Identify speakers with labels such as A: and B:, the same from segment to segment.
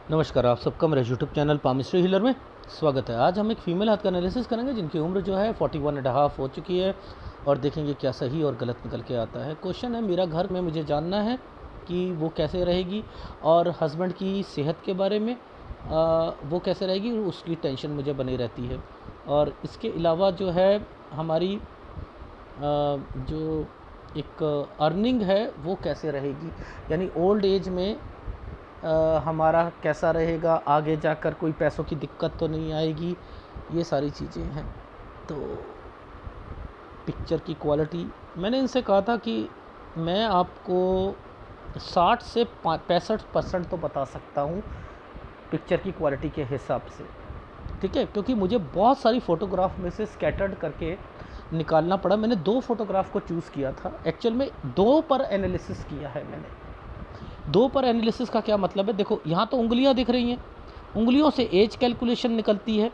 A: नमस्कार, आप सबका मेरे यूट्यूब चैनल पामिस्ट्री हीलर में स्वागत है। आज हम एक फ़ीमेल हाथ का एनालिसिस करेंगे जिनकी उम्र जो है 41.5 हो चुकी है और देखेंगे क्या सही और गलत निकल के आता है। क्वेश्चन है मेरा घर में, मुझे जानना है कि वो कैसे रहेगी और हस्बैंड की सेहत के बारे में वो कैसे रहेगी, उसकी टेंशन मुझे बनी रहती है। और इसके अलावा जो है हमारी जो एक अर्निंग है वो कैसे रहेगी, यानी ओल्ड एज में हमारा कैसा रहेगा, आगे जाकर कोई पैसों की दिक्कत तो नहीं आएगी, ये सारी चीज़ें हैं। तो पिक्चर की क्वालिटी, मैंने इनसे कहा था कि मैं आपको 60 से 65% तो बता सकता हूँ पिक्चर की क्वालिटी के हिसाब से, ठीक है, क्योंकि मुझे बहुत सारी फ़ोटोग्राफ में से स्कैटर्ड करके निकालना पड़ा। मैंने 2 फ़ोटोग्राफ को चूज़ किया था, एक्चुअल में 2 पर एनालिसिस किया है मैंने। 2 पर एनालिसिस का क्या मतलब है, देखो यहाँ तो उंगलियाँ दिख रही हैं, उंगलियों से एज कैलकुलेशन निकलती है,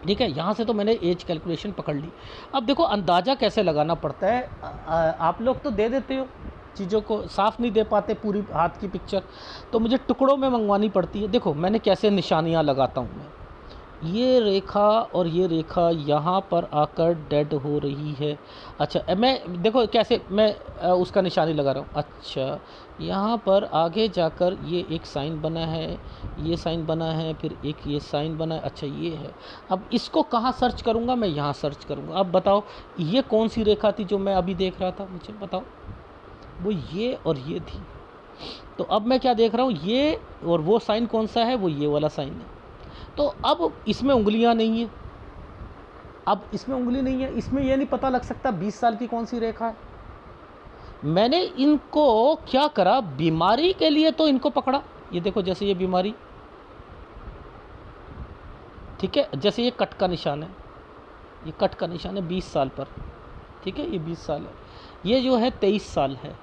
A: ठीक है। यहाँ से तो मैंने एज कैलकुलेशन पकड़ ली। अब देखो अंदाज़ा कैसे लगाना पड़ता है। आप लोग तो दे देते हो चीज़ों को, साफ़ नहीं दे पाते पूरी हाथ की पिक्चर, तो मुझे टुकड़ों में मंगवानी पड़ती है। देखो मैंने कैसे निशानियाँ लगाता हूँ मैं, ये रेखा और ये रेखा यहाँ पर आकर डेड हो रही है। अच्छा मैं देखो कैसे मैं उसका निशानी लगा रहा हूँ। अच्छा यहाँ पर आगे जाकर ये एक साइन बना है, ये साइन बना है, फिर एक ये साइन बना है। अच्छा ये है, अब इसको कहाँ सर्च करूँगा, मैं यहाँ सर्च करूँगा। अब बताओ ये कौन सी रेखा थी जो मैं अभी देख रहा था, मुझे बताओ। वो ये और ये थी। तो अब मैं क्या देख रहा हूँ, ये और वो साइन कौन सा है, वो ये वाला साइन है। तो अब इसमें उंगलियां नहीं है, अब इसमें उंगली नहीं है, इसमें यह नहीं पता लग सकता 20 साल की कौन सी रेखा है। मैंने इनको क्या करा, बीमारी के लिए तो इनको पकड़ा। ये देखो जैसे ये बीमारी, ठीक है, जैसे ये कट का निशान है, ये कट का निशान है 20 साल पर, ठीक है, ये 20 साल है। ये जो है 23 साल है,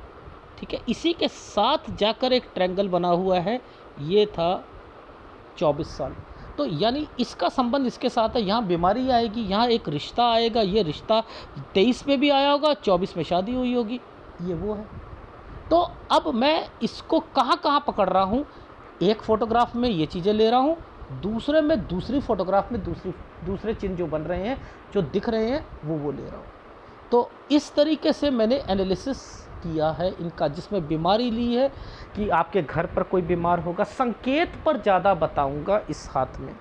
A: ठीक है। इसी के साथ जाकर एक ट्रायंगल बना हुआ है, ये था 24 साल। तो यानी इसका संबंध इसके साथ है, यहाँ बीमारी आएगी, यहाँ एक रिश्ता आएगा, ये रिश्ता 23 में भी आया होगा, 24 में शादी हुई होगी, ये वो है। तो अब मैं इसको कहाँ कहाँ पकड़ रहा हूँ, एक फ़ोटोग्राफ में ये चीज़ें ले रहा हूँ, दूसरे में दूसरी फ़ोटोग्राफ में दूसरे चिन्ह जो बन रहे हैं, जो दिख रहे हैं, वो ले रहा हूँ। तो इस तरीके से मैंने एनालिसिस किया है इनका, जिसमें बीमारी ली है कि आपके घर पर कोई बीमार होगा। संकेत पर ज़्यादा बताऊंगा इस हाथ में।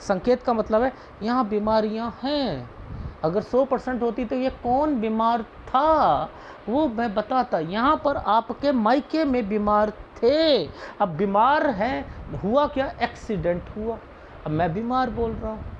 A: संकेत का मतलब है यहाँ बीमारियाँ हैं, अगर 100% होती तो ये कौन बीमार था वो मैं बताता। यहाँ पर आपके मायके में बीमार थे, अब बीमार हैं, हुआ क्या, एक्सीडेंट हुआ, अब मैं बीमार बोल रहा हूँ।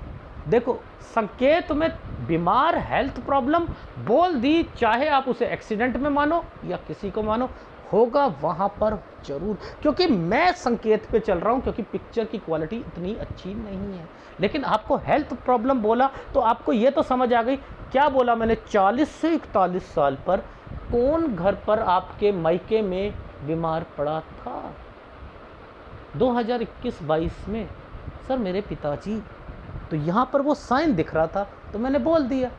A: देखो संकेत में बीमार, हेल्थ प्रॉब्लम बोल दी, चाहे आप उसे एक्सीडेंट में मानो या किसी को मानो, होगा वहाँ पर जरूर, क्योंकि मैं संकेत पे चल रहा हूँ, क्योंकि पिक्चर की क्वालिटी इतनी अच्छी नहीं है। लेकिन आपको हेल्थ प्रॉब्लम बोला तो आपको ये तो समझ आ गई, क्या बोला मैंने, 40 से 41 साल पर कौन घर पर आपके मायके में बीमार पड़ा था 2021-22 में, सर मेरे पिताजी। तो यहाँ पर वो साइन दिख रहा था तो मैंने बोल दिया,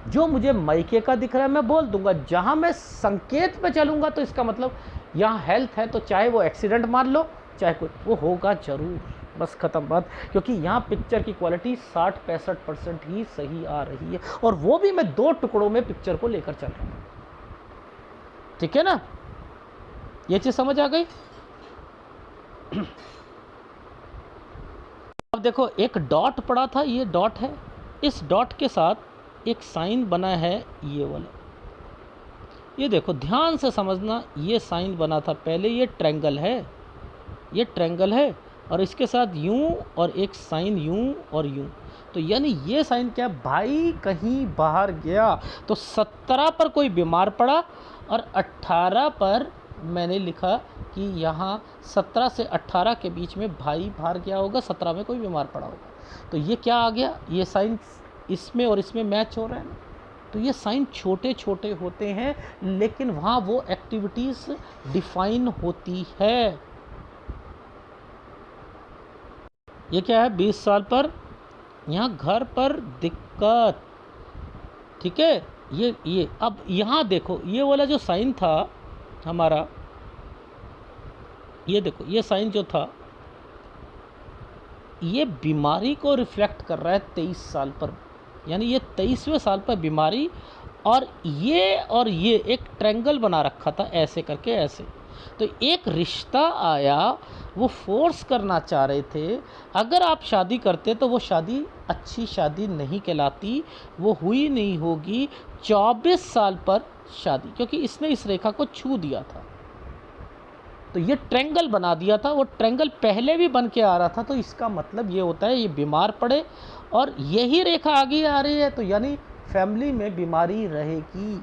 A: जो मुझे मायके का दिख रहा है मैं बोल दूंगा। जहाँ मैं संकेत पे चलूँगा तो इसका मतलब यहाँ हेल्थ है, तो चाहे वो एक्सीडेंट मान लो, चाहे कोई, वो होगा जरूर, बस ख़त्म बात। क्योंकि यहाँ पिक्चर की क्वालिटी 60-65% ही सही आ रही है, और वो भी मैं 2 टुकड़ों में पिक्चर को लेकर चल रहा हूँ, ठीक है ना, ये चीज़ समझ आ गई। अब देखो एक डॉट पड़ा था, ये डॉट है, इस डॉट के साथ एक साइन बना है, ये वाला, ये देखो ध्यान से समझना, ये साइन बना था पहले, ये ट्रायंगल है, ये ट्रायंगल है, और इसके साथ यूं और एक साइन यूं और यूं। तो यानी ये साइन क्या, भाई कहीं बाहर गया तो 17 पर कोई बीमार पड़ा, और 18 पर मैंने लिखा कि यहाँ 17 से 18 के बीच में भाई बाहर गया होगा, 17 में कोई बीमार पड़ा होगा। तो ये क्या आ गया, ये साइन इसमें और इसमें मैच हो रहा है ना। तो ये साइन छोटे छोटे होते हैं, लेकिन वहाँ वो एक्टिविटीज़ डिफाइन होती है। ये क्या है, 20 साल पर, यहाँ घर पर दिक्कत, ठीक है। ये अब यहाँ देखो, ये वाला जो साइन था हमारा, ये देखो ये साइन जो था ये बीमारी को रिफ्लेक्ट कर रहा है 23 साल पर, यानी ये 23वें साल पर बीमारी, और ये एक ट्रायंगल बना रखा था ऐसे करके ऐसे। तो एक रिश्ता आया, वो फोर्स करना चाह रहे थे, अगर आप शादी करते तो वो शादी अच्छी शादी नहीं कहलाती, वो हुई नहीं होगी। 24 साल पर शादी, क्योंकि इसने इस रेखा को छू दिया था, तो ये ट्रायंगल बना दिया था। वो ट्रायंगल पहले भी बन के आ रहा था, तो इसका मतलब ये होता है ये बीमार पड़े और यही रेखा आगे आ रही है, तो यानी फैमिली में बीमारी रहेगी,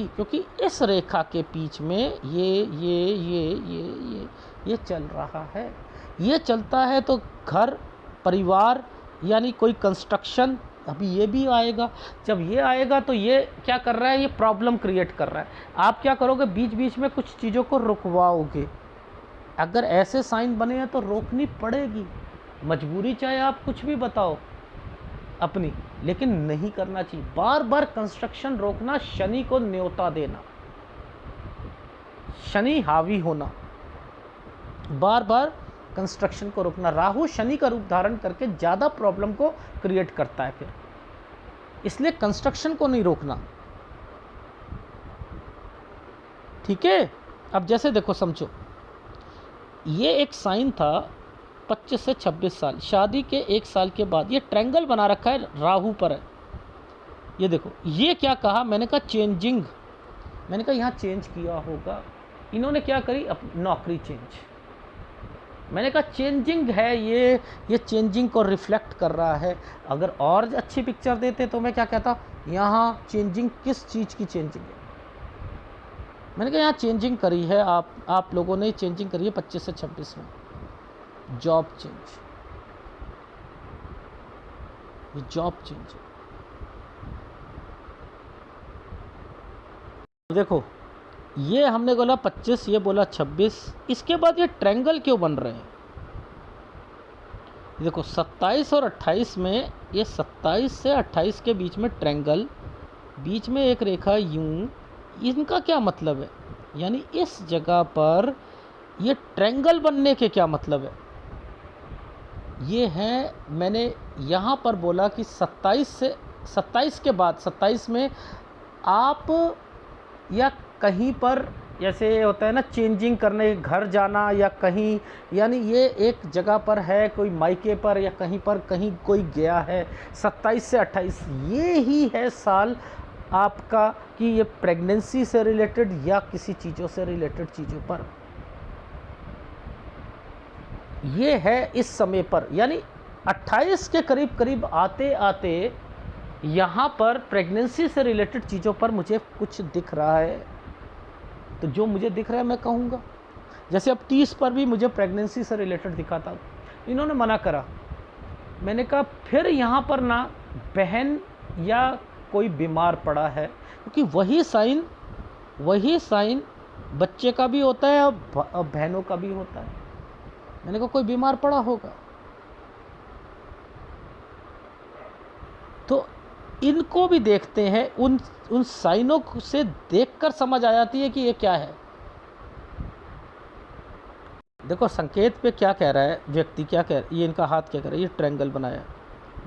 A: क्योंकि इस रेखा के बीच में ये चल रहा है। ये चलता है तो घर परिवार यानी कोई कंस्ट्रक्शन, अभी ये भी आएगा। जब ये आएगा तो ये क्या कर रहा है, ये प्रॉब्लम क्रिएट कर रहा है। आप क्या करोगे, बीच बीच में कुछ चीज़ों को रुकवाओगे। अगर ऐसे साइन बने हैं तो रोकनी पड़ेगी, मजबूरी, चाहे आप कुछ भी बताओ अपनी, लेकिन नहीं करना चाहिए। बार बार कंस्ट्रक्शन रोकना, शनि को न्योता देना, शनि हावी होना, बार बार कंस्ट्रक्शन को रोकना। राहु शनि का रूप धारण करके ज़्यादा प्रॉब्लम को क्रिएट करता है फिर, इसलिए कंस्ट्रक्शन को नहीं रोकना। ठीक है। अब जैसे देखो, समझो ये एक साइन था 25 से 26 साल, शादी के 1 साल के बाद ये ट्रायंगल बना रखा है, राहु पर है। ये देखो, ये क्या कहा, मैंने कहा चेंजिंग, मैंने कहा यहाँ चेंज किया होगा। इन्होंने क्या करी, अपनी नौकरी चेंज। मैंने कहा चेंजिंग है, ये चेंजिंग को रिफ्लेक्ट कर रहा है। अगर और अच्छी पिक्चर देते तो मैं क्या कहता, यहाँ चेंजिंग किस चीज़ की चेंजिंग है। मैंने कहा यहाँ चेंजिंग करी है, आप लोगों ने चेंजिंग करी है 25 से 26 में, जॉब चेंज, ये जॉब चेंज। देखो, ये हमने बोला 25, ये बोला 26, इसके बाद ये ट्रायंगल क्यों बन रहे हैं। देखो 27 और 28 में, ये 27 से 28 के बीच में ट्रायंगल, बीच में एक रेखा यूं, इनका क्या मतलब है, यानी इस जगह पर ये ट्रायंगल बनने के क्या मतलब है। ये है, मैंने यहाँ पर बोला कि 27 के बाद 27 में आप या कहीं पर, जैसे होता है ना चेंजिंग करने, घर जाना या कहीं, यानी ये एक जगह पर है, कोई मायके पर या कहीं पर, कहीं कोई गया है। 27 से 28 ये ही है साल आपका, कि ये प्रेगनेंसी से रिलेटेड या किसी चीज़ों से रिलेटेड चीज़ों पर ये है इस समय पर। यानी 28 के करीब करीब आते आते यहाँ पर प्रेगनेंसी से रिलेटेड चीज़ों पर मुझे कुछ दिख रहा है। तो जो मुझे दिख रहा है मैं कहूँगा, जैसे अब 30 पर भी मुझे प्रेगनेंसी से रिलेटेड दिखा था, इन्होंने मना करा। मैंने कहा फिर यहाँ पर ना बहन या कोई बीमार पड़ा है, क्योंकि वही साइन बच्चे का भी होता है और बहनों का भी होता है। मैंने कहा कोई बीमार पड़ा होगा। तो इनको भी देखते हैं, उन साइनों से देखकर समझ आ जाती है कि ये क्या है। देखो संकेत पे क्या कह रहा है व्यक्ति, क्या कह रहा है, ये इनका हाथ क्या कह रहा है, ये ट्रायंगल बनाया,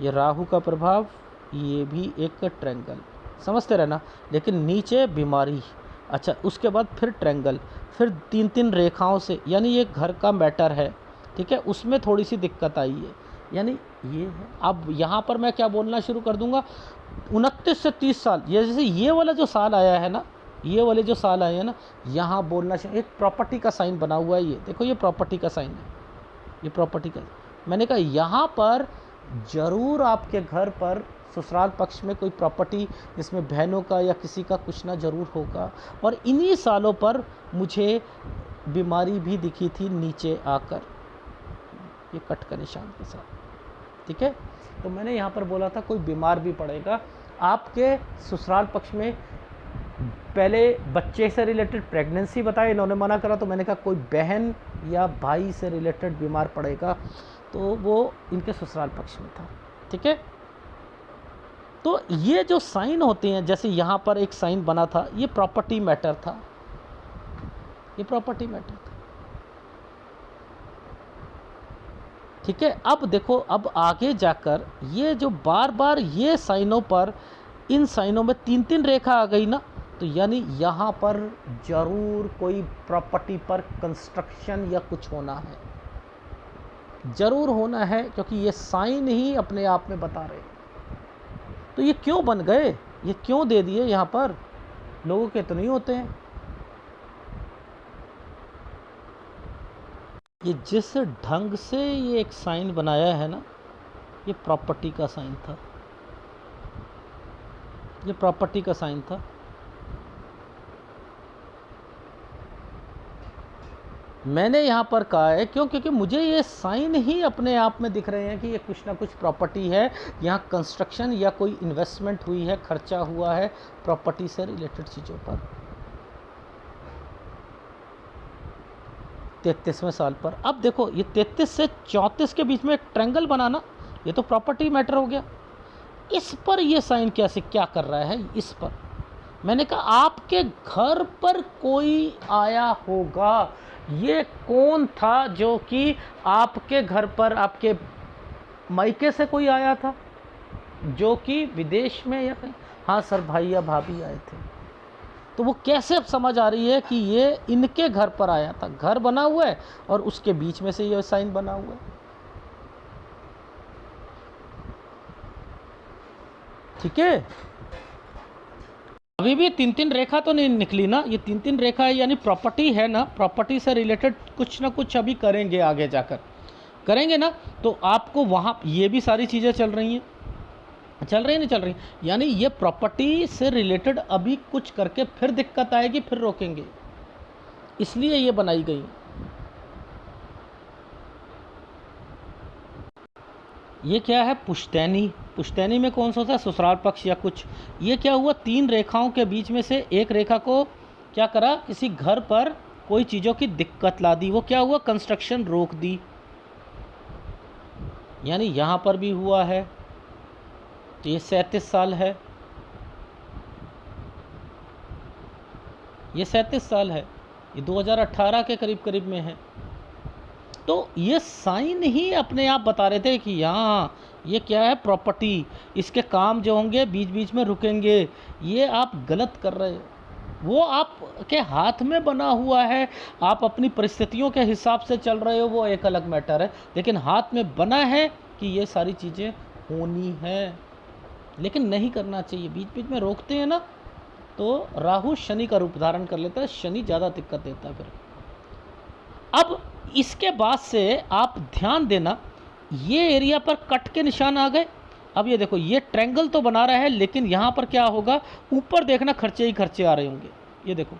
A: ये राहु का प्रभाव, ये भी एक ट्रायंगल, समझते रहना। लेकिन नीचे बीमारी, अच्छा उसके बाद फिर ट्रायंगल, फिर 3-3 रेखाओं से, यानी ये घर का मैटर है, ठीक है, उसमें थोड़ी सी दिक्कत आई है, यानी ये है। अब यहाँ पर मैं क्या बोलना शुरू कर दूंगा, 29 से 30 साल, ये जैसे ये वाला जो साल आया है ना, ये वाले जो साल आए हैं ना, यहाँ बोलना चाहिए। एक प्रॉपर्टी का साइन बना हुआ है, ये देखो, ये प्रॉपर्टी का साइन है, ये प्रॉपर्टी का। मैंने कहा यहाँ पर ज़रूर आपके घर पर ससुराल पक्ष में कोई प्रॉपर्टी जिसमें बहनों का या किसी का कुछ ना ज़रूर होगा। और इन्हीं सालों पर मुझे बीमारी भी दिखी थी नीचे आकर, ये कट का निशान के साथ, ठीक है। तो मैंने यहाँ पर बोला था कोई बीमार भी पड़ेगा आपके ससुराल पक्ष में। पहले बच्चे से रिलेटेड प्रेगनेंसी बताया, इन्होंने मना करा, तो मैंने कहा कोई बहन या भाई से रिलेटेड बीमार पड़ेगा, तो वो इनके ससुराल पक्ष में था, ठीक है। तो ये जो साइन होते हैं, जैसे यहाँ पर एक साइन बना था, ये प्रॉपर्टी मैटर था, ये प्रॉपर्टी मैटर था। ठीक है। अब देखो, अब आगे जाकर ये जो बार बार ये साइनों पर, इन साइनों में 3-3 रेखा आ गई ना, तो यानी यहाँ पर ज़रूर कोई प्रॉपर्टी पर कंस्ट्रक्शन या कुछ होना है, ज़रूर होना है, क्योंकि ये साइन ही अपने आप में बता रहे। तो ये क्यों बन गए, ये क्यों दे दिए यहाँ पर, लोगों के तो नहीं होते हैं। ये जिस ढंग से ये एक साइन बनाया है ना, ये प्रॉपर्टी का साइन था, ये प्रॉपर्टी का साइन था। मैंने यहाँ पर कहा है क्यों, क्योंकि मुझे ये साइन ही अपने आप में दिख रहे हैं कि ये कुछ ना कुछ प्रॉपर्टी है, यहाँ कंस्ट्रक्शन या कोई इन्वेस्टमेंट हुई है, खर्चा हुआ है प्रॉपर्टी से रिलेटेड चीज़ों पर। 33वें साल पर। अब देखो, ये 33 से 34 के बीच में एक ट्रायंगल बनाना, ये तो प्रॉपर्टी मैटर हो गया। इस पर ये साइन कैसे क्या कर रहा है, इस पर मैंने कहा आपके घर पर कोई आया होगा। ये कौन था जो कि आपके घर पर, आपके मायके से कोई आया था जो कि विदेश में या कहीं, हाँ सर भाई या भाभी आए थे। तो वो कैसे अब समझ आ रही है कि ये इनके घर पर आया था, घर बना हुआ है और उसके बीच में से ये साइन बना हुआ है। ठीक है, अभी भी 3-3 रेखा तो नहीं निकली ना, ये 3-3 रेखा है, यानी प्रॉपर्टी है ना, प्रॉपर्टी से रिलेटेड कुछ ना कुछ अभी करेंगे, आगे जाकर करेंगे ना। तो आपको वहाँ ये भी सारी चीज़ें चल रही हैं, नहीं चल रही, यानी ये प्रॉपर्टी से रिलेटेड अभी कुछ करके फिर दिक्कत आएगी, फिर रोकेंगे, इसलिए ये बनाई गई। ये क्या है, पुश्तैनी। पुश्तैनी में कौन सा होता है, ससुराल पक्ष या कुछ। ये क्या हुआ, 3 रेखाओं के बीच में से एक रेखा को क्या करा, किसी घर पर कोई चीज़ों की दिक्कत ला दी, वो क्या हुआ, कंस्ट्रक्शन रोक दी। यानी यहाँ पर भी हुआ है, तो ये 37 साल है, ये 37 साल है, ये 2018 के करीब करीब में है। तो ये साइन ही अपने आप बता रहे थे कि यहाँ ये क्या है, प्रॉपर्टी, इसके काम जो होंगे बीच बीच में रुकेंगे, ये आप गलत कर रहे हो। वो आपके हाथ में बना हुआ है, आप अपनी परिस्थितियों के हिसाब से चल रहे हो, वो एक अलग मैटर है, लेकिन हाथ में बना है कि ये सारी चीज़ें होनी है, लेकिन नहीं करना चाहिए, बीच बीच में रोकते हैं ना, तो राहु शनि का रूप धारण कर लेता है, शनि ज़्यादा दिक्कत देता है फिर। अब इसके बाद से आप ध्यान देना, ये एरिया पर कट के निशान आ गए। अब ये देखो, ये ट्रायंगल तो बना रहा है, लेकिन यहाँ पर क्या होगा, ऊपर देखना खर्चे ही खर्चे आ रहे होंगे। ये देखो,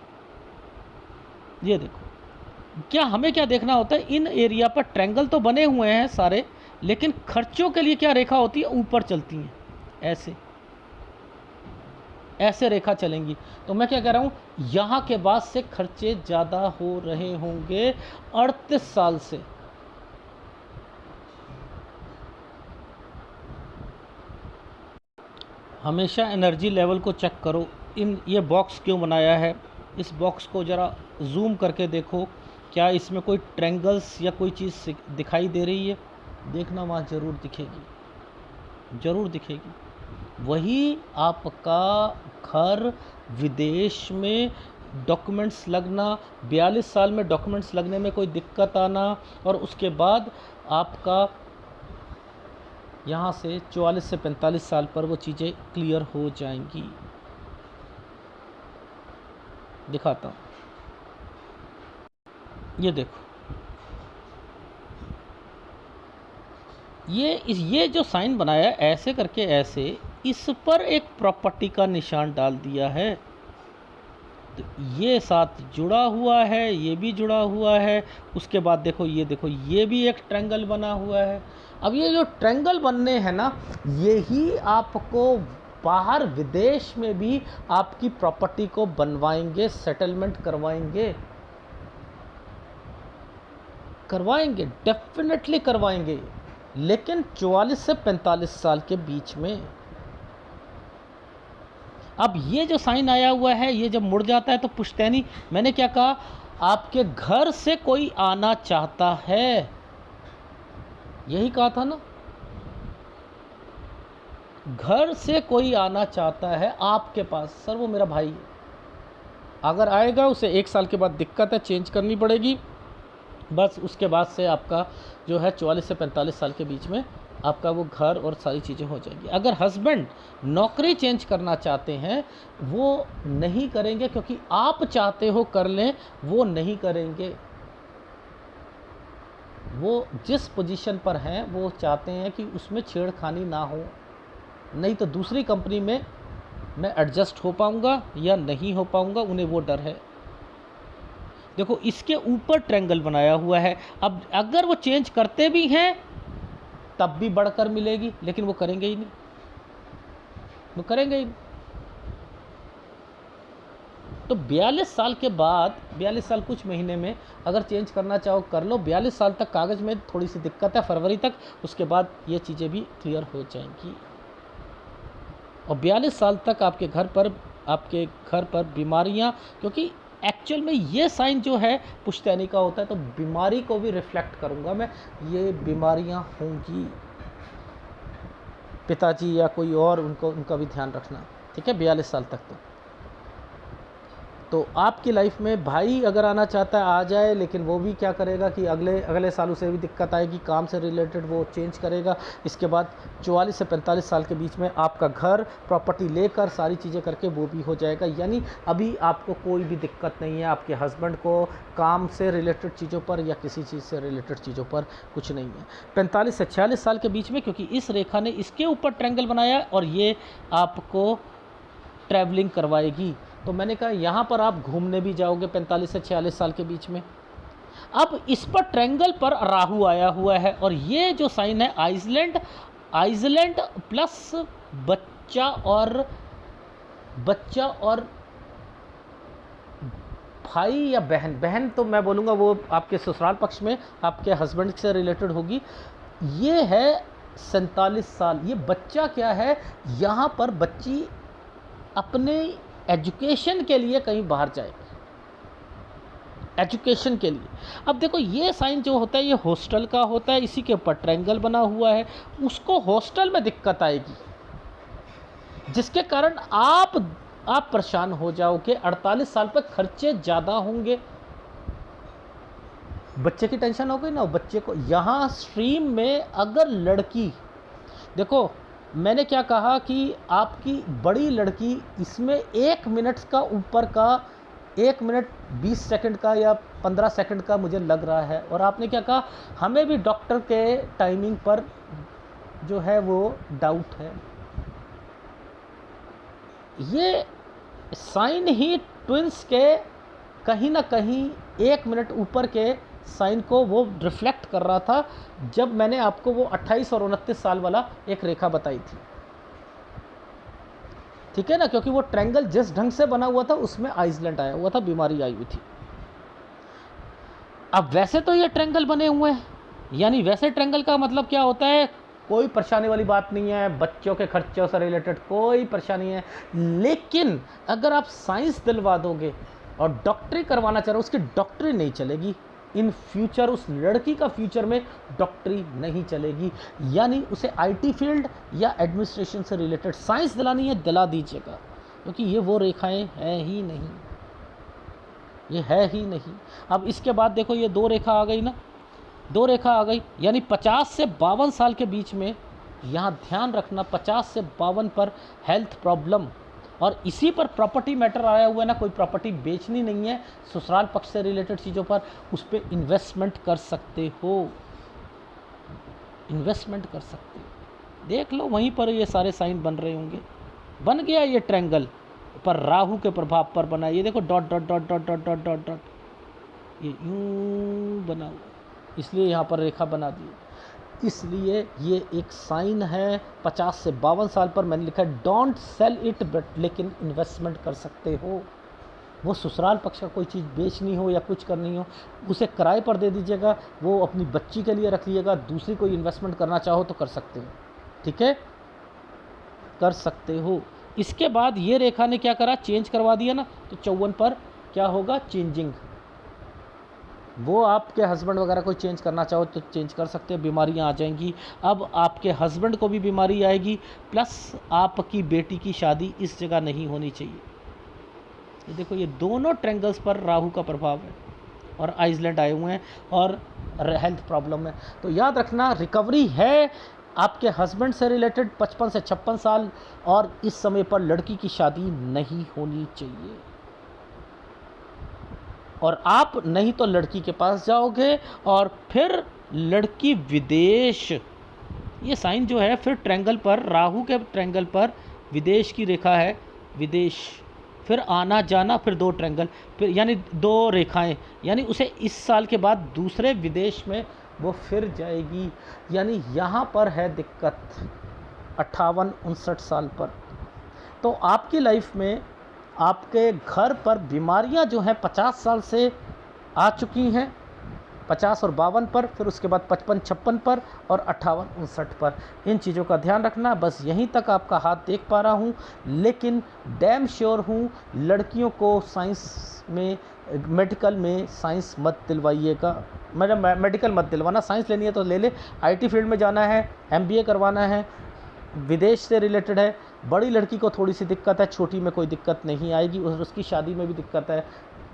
A: ये देखो, क्या हमें क्या देखना होता है, इन एरिया पर ट्रायंगल तो बने हुए हैं सारे, लेकिन खर्चों के लिए क्या रेखा होती है, ऊपर चलती हैं, ऐसे ऐसे रेखा चलेंगी। तो मैं क्या कह रहा हूँ, यहाँ के बाद से खर्चे ज़्यादा हो रहे होंगे 38 साल से। हमेशा एनर्जी लेवल को चेक करो। ये बॉक्स क्यों बनाया है, इस बॉक्स को ज़रा जूम करके देखो, क्या इसमें कोई ट्रायंगल्स या कोई चीज़ दिखाई दे रही है, देखना, वहाँ ज़रूर दिखेगी, ज़रूर दिखेगी। वही आपका घर विदेश में डॉक्यूमेंट्स लगना, 42 साल में डॉक्यूमेंट्स लगने में कोई दिक्कत आना, और उसके बाद आपका यहाँ से 44 से 45 साल पर वो चीज़ें क्लियर हो जाएंगी। दिखाता हूँ, ये देखो, ये जो साइन बनाया ऐसे करके, ऐसे इस पर एक प्रॉपर्टी का निशान डाल दिया है, तो ये साथ जुड़ा हुआ है, ये भी जुड़ा हुआ है। उसके बाद देखो, ये भी एक ट्रायंगल बना हुआ है। अब ये जो ट्रायंगल बनने हैं ना, यही आपको बाहर विदेश में भी आपकी प्रॉपर्टी को बनवाएंगे, सेटलमेंट करवाएंगे, डेफिनेटली करवाएंगे, लेकिन 44 से 45 साल के बीच में। अब ये जो साइन आया हुआ है, ये जब मुड़ जाता है तो पुश्तैनी, मैंने क्या कहा, आपके घर से कोई आना चाहता है, यही कहा था ना, घर से कोई आना चाहता है आपके पास, सर वो मेरा भाई है, अगर आएगा उसे 1 साल के बाद दिक्कत है, चेंज करनी पड़ेगी, बस उसके बाद से आपका जो है 44 से 45 साल के बीच में आपका वो घर और सारी चीज़ें हो जाएगी। अगर हस्बैंड नौकरी चेंज करना चाहते हैं वो नहीं करेंगे, क्योंकि आप चाहते हो कर लें, वो नहीं करेंगे। वो जिस पोजीशन पर हैं वो चाहते हैं कि उसमें छेड़खानी ना हो, नहीं तो दूसरी कंपनी में मैं एडजस्ट हो पाऊंगा या नहीं हो पाऊंगा, उन्हें वो डर है। देखो इसके ऊपर ट्रायंगल बनाया हुआ है। अब अगर वो चेंज करते भी हैं तब भी बढ़कर मिलेगी, लेकिन वो करेंगे ही नहीं, वो करेंगे ही नहीं। तो 42 साल के बाद, 42 साल कुछ महीने में अगर चेंज करना चाहो कर लो। 42 साल तक कागज़ में थोड़ी सी दिक्कत है, फरवरी तक, उसके बाद ये चीज़ें भी क्लियर हो जाएंगी। और 42 साल तक आपके घर पर बीमारियां, क्योंकि एक्चुअल में ये साइन जो है पुश्तैनी का होता है, तो बीमारी को भी रिफ्लेक्ट करूंगा मैं, ये बीमारियां होंगी। पिताजी या कोई और, उनका भी ध्यान रखना, ठीक है, 42 साल तक। तो आपकी लाइफ में भाई अगर आना चाहता है आ जाए, लेकिन वो भी क्या करेगा कि अगले साल उसे भी दिक्कत आएगी, काम से रिलेटेड वो चेंज करेगा। इसके बाद 44 से 45 साल के बीच में आपका घर, प्रॉपर्टी लेकर सारी चीज़ें करके वो भी हो जाएगा। यानी अभी आपको कोई भी दिक्कत नहीं है, आपके हस्बैंड को काम से रिलेटेड चीज़ों पर या किसी चीज़ से रिलेटेड चीज़ों पर कुछ नहीं है। 45 से 46 साल के बीच में, क्योंकि इस रेखा ने इसके ऊपर ट्रायंगल बनाया और ये आपको ट्रैवलिंग करवाएगी, तो मैंने कहा यहाँ पर आप घूमने भी जाओगे 45 से 46 साल के बीच में। अब इस पर ट्रायंगल पर राहु आया हुआ है, और ये जो साइन है आइसलैंड प्लस बच्चा और भाई या बहन तो मैं बोलूँगा वो आपके ससुराल पक्ष में आपके हस्बैंड से रिलेटेड होगी। ये है 47 साल। ये बच्चा क्या है, यहाँ पर बच्ची अपने एजुकेशन के लिए कहीं बाहर जाए, एजुकेशन के लिए। अब देखो ये साइन जो होता है ये हॉस्टल का होता है, इसी के ऊपर ट्रायंगल बना हुआ है। उसको हॉस्टल में दिक्कत आएगी, जिसके कारण आप परेशान हो जाओगे। 48 साल पर खर्चे ज़्यादा होंगे, बच्चे की टेंशन हो गई ना, बच्चे को यहाँ स्ट्रीम में अगर लड़की, देखो मैंने क्या कहा कि आपकी बड़ी लड़की इसमें 1 मिनट का ऊपर का, 1 मिनट 20 सेकंड का या 15 सेकंड का मुझे लग रहा है। और आपने क्या कहा, हमें भी डॉक्टर के टाइमिंग पर जो है वो डाउट है। ये साइन ही ट्विंस के कहीं ना कहीं 1 मिनट ऊपर के साइन को वो रिफ्लेक्ट कर रहा था, जब मैंने आपको वो 28 और 29 साल वाला एक रेखा बताई थी, ठीक है ना, क्योंकि वो ट्रायंगल जिस ढंग से बना हुआ था उसमें आइसलैंड आया हुआ था, बीमारी आई हुई थी। अब वैसे तो ये ट्रायंगल बने हुए हैं, यानी वैसे ट्रायंगल का मतलब क्या होता है, कोई परेशानी वाली बात नहीं है, बच्चों के खर्चों से रिलेटेड कोई परेशानी है। लेकिन अगर आप साइंस दिलवा दोगे और डॉक्टरी करवाना चाह रहे हो, उसकी डॉक्टरी नहीं चलेगी इन फ्यूचर। उस लड़की का फ्यूचर में डॉक्टरी नहीं चलेगी, यानी उसे आईटी फील्ड या एडमिनिस्ट्रेशन से रिलेटेड साइंस दिलानी है, दिला दीजिएगा, क्योंकि ये वो रेखाएं हैं ही नहीं, ये है ही नहीं। अब इसके बाद देखो ये 2 रेखा आ गई ना, 2 रेखा आ गई, यानी 50 से 52 साल के बीच में, यहाँ ध्यान रखना 50 से 52 पर हेल्थ प्रॉब्लम, और इसी पर प्रॉपर्टी मैटर आया हुआ है ना, कोई प्रॉपर्टी बेचनी नहीं है, ससुराल पक्ष से रिलेटेड चीज़ों पर उस पर इन्वेस्टमेंट कर सकते हो, इन्वेस्टमेंट कर सकते हो। देख लो वहीं पर ये सारे साइन बन रहे होंगे। बन गया ये ट्रायंगल पर राहु के प्रभाव पर बना, ये देखो dot dot dot dot dot dot dot dot, ये यूं बना हुआ, इसलिए यहाँ पर रेखा बना दी। इसलिए ये एक साइन है 50 से 52 साल पर। मैंने लिखा है डोंट सेल इट, बट लेकिन इन्वेस्टमेंट कर सकते हो। वो ससुराल पक्ष का कोई चीज़ बेचनी हो या कुछ करनी हो, उसे किराए पर दे दीजिएगा, वो अपनी बच्ची के लिए रख लीजिएगा, दूसरी कोई इन्वेस्टमेंट करना चाहो तो कर सकते हो, ठीक है, कर सकते हो। इसके बाद ये रेखा ने क्या करा, चेंज करवा दिया ना, तो 54 पर क्या होगा, चेंजिंग, वो आपके हस्बैंड वगैरह कोई चेंज करना चाहो तो चेंज कर सकते हैं, बीमारियां आ जाएंगी। अब आपके हस्बैंड को भी बीमारी आएगी, प्लस आपकी बेटी की शादी इस जगह नहीं होनी चाहिए। ये देखो, ये दोनों ट्रैंगल्स पर राहु का प्रभाव है और आइसलैंड आए हुए हैं और हेल्थ प्रॉब्लम है। तो याद रखना, रिकवरी है आपके हस्बैंड से रिलेटेड 55 से 56 साल, और इस समय पर लड़की की शादी नहीं होनी चाहिए। और आप नहीं तो लड़की के पास जाओगे और फिर लड़की विदेश, ये साइन जो है फिर ट्रैंगल पर, राहु के ट्रैंगल पर विदेश की रेखा है, विदेश, फिर आना जाना, फिर 2 ट्रैंगल, फिर यानी 2 रेखाएं, यानी उसे इस साल के बाद दूसरे विदेश में वो फिर जाएगी। यानी यहाँ पर है दिक्कत 58-59 साल पर। तो आपकी लाइफ में आपके घर पर बीमारियां जो हैं 50 साल से आ चुकी हैं, 50 और 52 पर, फिर उसके बाद 55-56 पर और 58-59 पर। इन चीज़ों का ध्यान रखना। बस यहीं तक आपका हाथ देख पा रहा हूँ, लेकिन डैम श्योर हूँ लड़कियों को साइंस में, मेडिकल में साइंस मत दिलवाइएगा। मतलब मेडिकल मत दिलवाना, साइंस लेनी है तो ले ले, आईटी फील्ड में जाना है, एमबीए करवाना है, विदेश से रिलेटेड है। बड़ी लड़की को थोड़ी सी दिक्कत है, छोटी में कोई दिक्कत नहीं आएगी, और उसकी शादी में भी दिक्कत है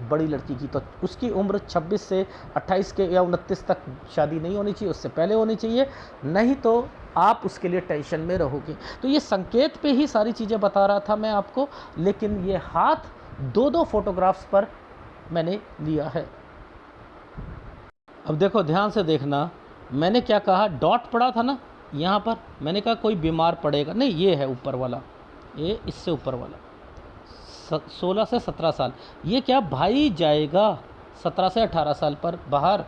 A: बड़ी लड़की की, तो उसकी उम्र 26 से 28 के या 29 तक शादी नहीं होनी चाहिए, उससे पहले होनी चाहिए, नहीं तो आप उसके लिए टेंशन में रहोगे। तो ये संकेत पे ही सारी चीज़ें बता रहा था मैं आपको, लेकिन ये हाथ 2-2 फोटोग्राफ्स पर मैंने लिया है। अब देखो, ध्यान से देखना, मैंने क्या कहा, डॉट पड़ा था ना यहाँ पर, मैंने कहा कोई बीमार पड़ेगा नहीं, ये है ऊपर वाला, ये इससे ऊपर वाला 16 से 17 साल, ये क्या भाई जाएगा 17 से 18 साल पर बाहर,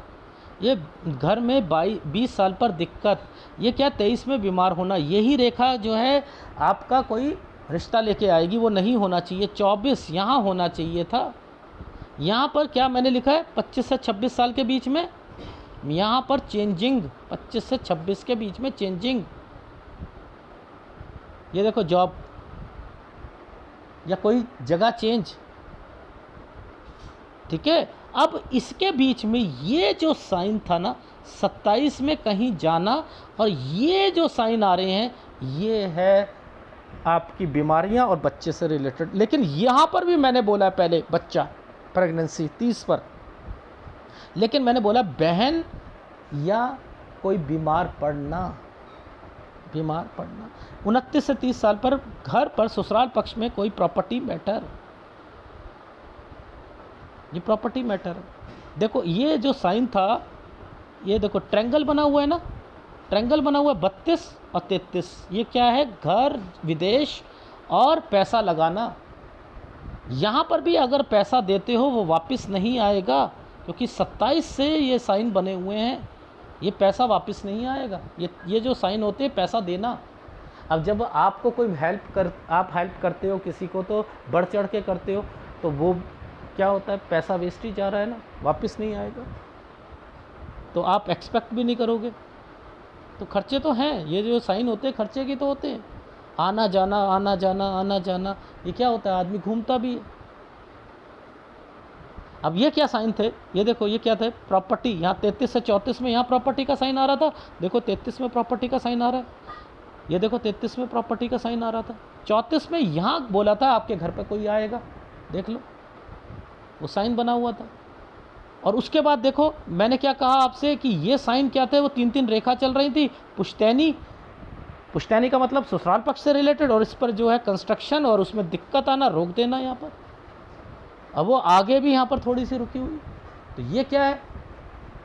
A: ये घर में 20 साल पर दिक्कत, ये क्या 23 में बीमार होना, यही रेखा जो है आपका कोई रिश्ता लेके आएगी, वो नहीं होना चाहिए। 24 यहाँ होना चाहिए था, यहाँ पर क्या मैंने लिखा है 25 से 26 साल के बीच में, यहाँ पर चेंजिंग, 25 से 26 के बीच में चेंजिंग। ये देखो, जॉब या कोई जगह चेंज, ठीक है। अब इसके बीच में ये जो साइन था ना 27 में कहीं जाना, और ये जो साइन आ रहे हैं ये है आपकी बीमारियां और बच्चे से रिलेटेड। लेकिन यहाँ पर भी मैंने बोला पहले बच्चा, प्रेगनेंसी 30 पर, लेकिन मैंने बोला बहन या कोई बीमार पड़ना, 29 से 30 साल पर घर पर ससुराल पक्ष में कोई प्रॉपर्टी मैटर, ये प्रॉपर्टी मैटर। देखो ये जो साइन था, ये देखो ट्रायंगल बना हुआ है ना, ट्रायंगल बना हुआ है 32 और 33, ये क्या है, घर, विदेश और पैसा लगाना। यहाँ पर भी अगर पैसा देते हो वो वापस नहीं आएगा, क्योंकि 27 से ये साइन बने हुए हैं, ये पैसा वापस नहीं आएगा। ये जो साइन होते हैं पैसा देना। अब जब आपको कोई आप हेल्प करते हो किसी को, तो बढ़ चढ़ के करते हो, तो वो क्या होता है, पैसा वेस्ट ही जा रहा है ना, वापस नहीं आएगा, तो आप एक्सपेक्ट भी नहीं करोगे। तो खर्चे तो हैं, ये जो साइन होते हैं खर्चे की तो होते हैं, आना जाना आना जाना आना जाना, ये क्या होता है, आदमी घूमता भी है। अब ये क्या साइन थे, ये देखो ये क्या थे, प्रॉपर्टी, यहाँ 33 से 34 में यहाँ प्रॉपर्टी का साइन आ रहा था, देखो 33 में प्रॉपर्टी का साइन आ रहा है, ये देखो 33 में प्रॉपर्टी का साइन आ रहा था, 34 में यहाँ बोला था आपके घर पे कोई आएगा, देख लो वो साइन बना हुआ था। और उसके बाद देखो मैंने क्या कहा आपसे कि ये साइन क्या थे, वो 3-3 रेखा चल रही थी, पुश्तैनी, पुश्तैनी का मतलब ससुराल पक्ष से रिलेटेड, और इस पर जो है कंस्ट्रक्शन, और उसमें दिक्कत आना, रोक देना यहाँ पर। अब वो आगे भी यहाँ पर थोड़ी सी रुकी हुई, तो ये क्या है,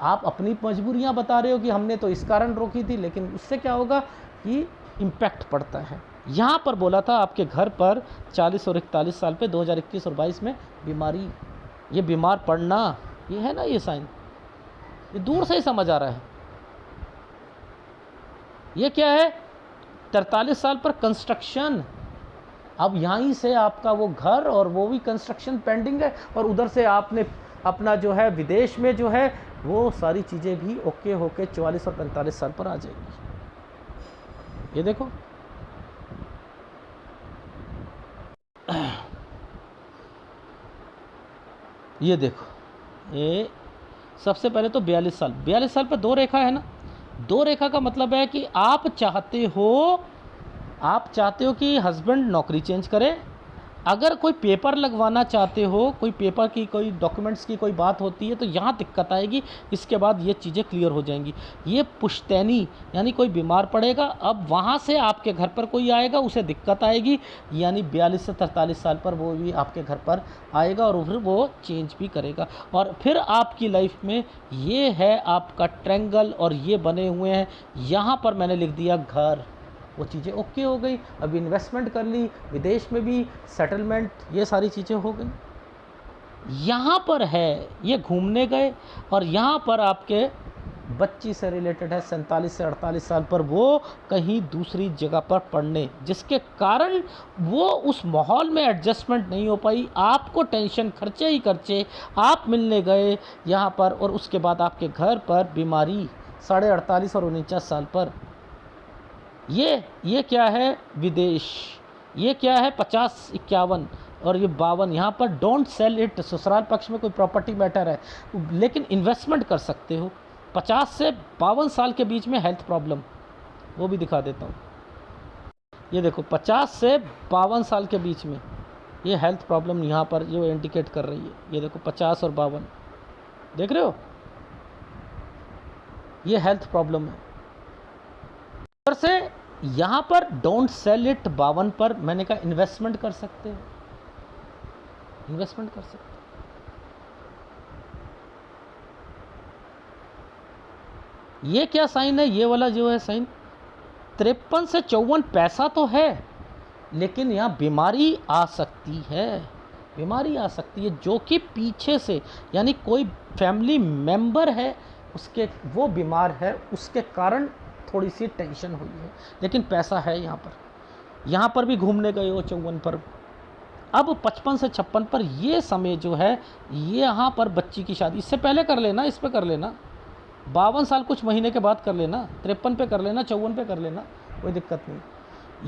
A: आप अपनी मजबूरियाँ बता रहे हो कि हमने तो इस कारण रोकी थी, लेकिन उससे क्या होगा कि इम्पैक्ट पड़ता है। यहाँ पर बोला था आपके घर पर 40 और 41 साल पे 2021 और 22 में बीमारी, ये बीमार पड़ना, ये है ना ये साइन, ये दूर से ही समझ आ रहा है। ये क्या है, 43 साल पर कंस्ट्रक्शन, अब यहीं से आपका वो घर और वो भी कंस्ट्रक्शन पेंडिंग है, और उधर से आपने अपना जो है विदेश में जो है वो सारी चीज़ें भी ओके होके 44 और 45 साल पर आ जाएगी। ये देखो ये देखो, ये सबसे पहले तो 42 साल पर 2 रेखा है ना, 2 रेखा का मतलब है कि आप चाहते हो कि हस्बैंड नौकरी चेंज करे। अगर कोई पेपर लगवाना चाहते हो, कोई पेपर की कोई डॉक्यूमेंट्स की कोई बात होती है तो यहाँ दिक्कत आएगी, इसके बाद ये चीज़ें क्लियर हो जाएंगी। ये पुश्तैनी यानी कोई बीमार पड़ेगा, अब वहाँ से आपके घर पर कोई आएगा, उसे दिक्कत आएगी, यानी 42 से 43 साल पर वो भी आपके घर पर आएगा और फिर वो चेंज भी करेगा। और फिर आपकी लाइफ में ये है आपका ट्रायंगल और ये बने हुए हैं। यहाँ पर मैंने लिख दिया घर, वो चीज़ें ओके हो गई। अब इन्वेस्टमेंट कर ली, विदेश में भी सेटलमेंट, ये सारी चीज़ें हो गई। यहाँ पर है ये घूमने गए और यहाँ पर आपके बच्ची से रिलेटेड है 47 से 48 साल पर, वो कहीं दूसरी जगह पर पढ़ने, जिसके कारण वो उस माहौल में एडजस्टमेंट नहीं हो पाई। आपको टेंशन, खर्चे ही खर्चे, आप मिलने गए यहाँ पर और उसके बाद आपके घर पर बीमारी 48.5 और 49 साल पर। ये क्या है विदेश, ये क्या है 50, 51 और ये 52। यहाँ पर डोंट सेल इट, ससुराल पक्ष में कोई प्रॉपर्टी मैटर है, लेकिन इन्वेस्टमेंट कर सकते हो। 50 से 52 साल के बीच में हेल्थ प्रॉब्लम, वो भी दिखा देता हूँ। ये देखो 50 से 52 साल के बीच में ये हेल्थ प्रॉब्लम यहाँ पर जो इंडिकेट कर रही है, ये देखो 50 और 52, देख रहे हो, ये हेल्थ प्रॉब्लम है। ऊपर से यहाँ पर डोंट सेल इट 52 पर मैंने कहा इन्वेस्टमेंट कर सकते हो, इन्वेस्टमेंट कर सकते हो। ये क्या साइन है, ये वाला जो है साइन 53 से 54, पैसा तो है लेकिन यहाँ बीमारी आ सकती है, बीमारी आ सकती है जो कि पीछे से, यानी कोई फैमिली मेंबर है उसके, वो बीमार है, उसके कारण थोड़ी सी टेंशन हुई है, लेकिन पैसा है यहाँ पर भी घूमने गए हो 54 पर। अब 55 से 56 पर ये समय जो है, ये यहाँ पर बच्ची की शादी, इससे पहले कर लेना, इस पे कर लेना, 52 साल कुछ महीने के बाद कर लेना, 53 पे कर लेना, 54 पे कर लेना, कोई दिक्कत नहीं।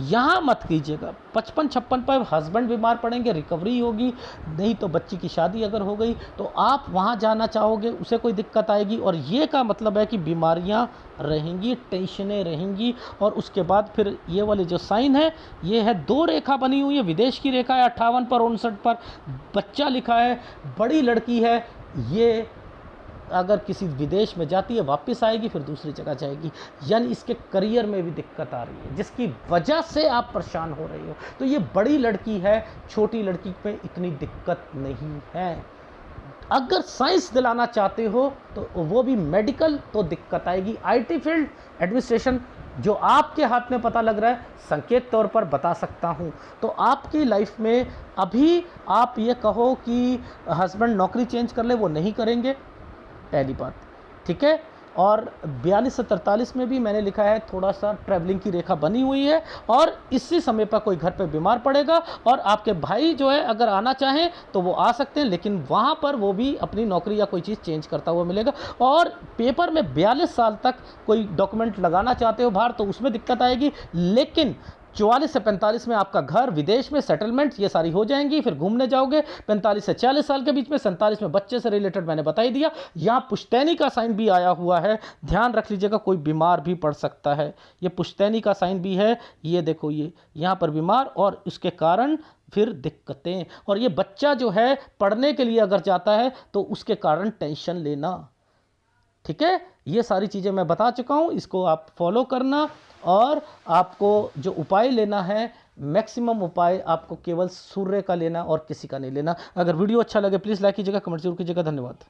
A: यहाँ मत कीजिएगा 55-56 पर हस्बैंड बीमार पड़ेंगे, रिकवरी होगी, नहीं तो बच्ची की शादी अगर हो गई तो आप वहाँ जाना चाहोगे, उसे कोई दिक्कत आएगी। और ये का मतलब है कि बीमारियाँ रहेंगी, टेंशनें रहेंगी। और उसके बाद फिर ये वाले जो साइन है, ये है 2 रेखा बनी हुई है, विदेश की रेखा है 58 पर 59 पर, बच्चा लिखा है, बड़ी लड़की है, ये अगर किसी विदेश में जाती है वापस आएगी, फिर दूसरी जगह जाएगी, यानी इसके करियर में भी दिक्कत आ रही है जिसकी वजह से आप परेशान हो रहे हो। तो ये बड़ी लड़की है, छोटी लड़की पे इतनी दिक्कत नहीं है। अगर साइंस दिलाना चाहते हो तो वो भी मेडिकल, तो दिक्कत आएगी। आईटी फील्ड, एडमिनिस्ट्रेशन, जो आपके हाथ में पता लग रहा है, संकेत तौर पर बता सकता हूं। तो आपकी लाइफ में अभी आप ये कहो कि हस्बैंड नौकरी चेंज कर ले, वो नहीं करेंगे, पहली बात, ठीक है। और 42 से 43 में भी मैंने लिखा है थोड़ा सा ट्रैवलिंग की रेखा बनी हुई है, और इसी समय पर कोई घर पे बीमार पड़ेगा और आपके भाई जो है अगर आना चाहें तो वो आ सकते हैं, लेकिन वहाँ पर वो भी अपनी नौकरी या कोई चीज़ चेंज करता हुआ मिलेगा। और पेपर में 42 साल तक कोई डॉक्यूमेंट लगाना चाहते हो बाहर तो उसमें दिक्कत आएगी, लेकिन 44 से 45 में आपका घर, विदेश में सेटलमेंट, ये सारी हो जाएंगी, फिर घूमने जाओगे। 45 से 40 साल के बीच में, 47 में बच्चे से रिलेटेड मैंने बता ही दिया। यहाँ पुश्तैनी का साइन भी आया हुआ है, ध्यान रख लीजिएगा, कोई बीमार भी पड़ सकता है। ये पुश्तैनी का साइन भी है, ये देखो, ये यहाँ पर बीमार और उसके कारण फिर दिक्कतें। और ये बच्चा जो है पढ़ने के लिए अगर जाता है तो उसके कारण टेंशन लेना, ठीक है। ये सारी चीज़ें मैं बता चुका हूँ, इसको आप फॉलो करना। और आपको जो उपाय लेना है, मैक्सिमम उपाय आपको केवल सूर्य का लेना और किसी का नहीं लेना। अगर वीडियो अच्छा लगे प्लीज़ लाइक कीजिएगा, कमेंट जरूर कीजिएगा। धन्यवाद।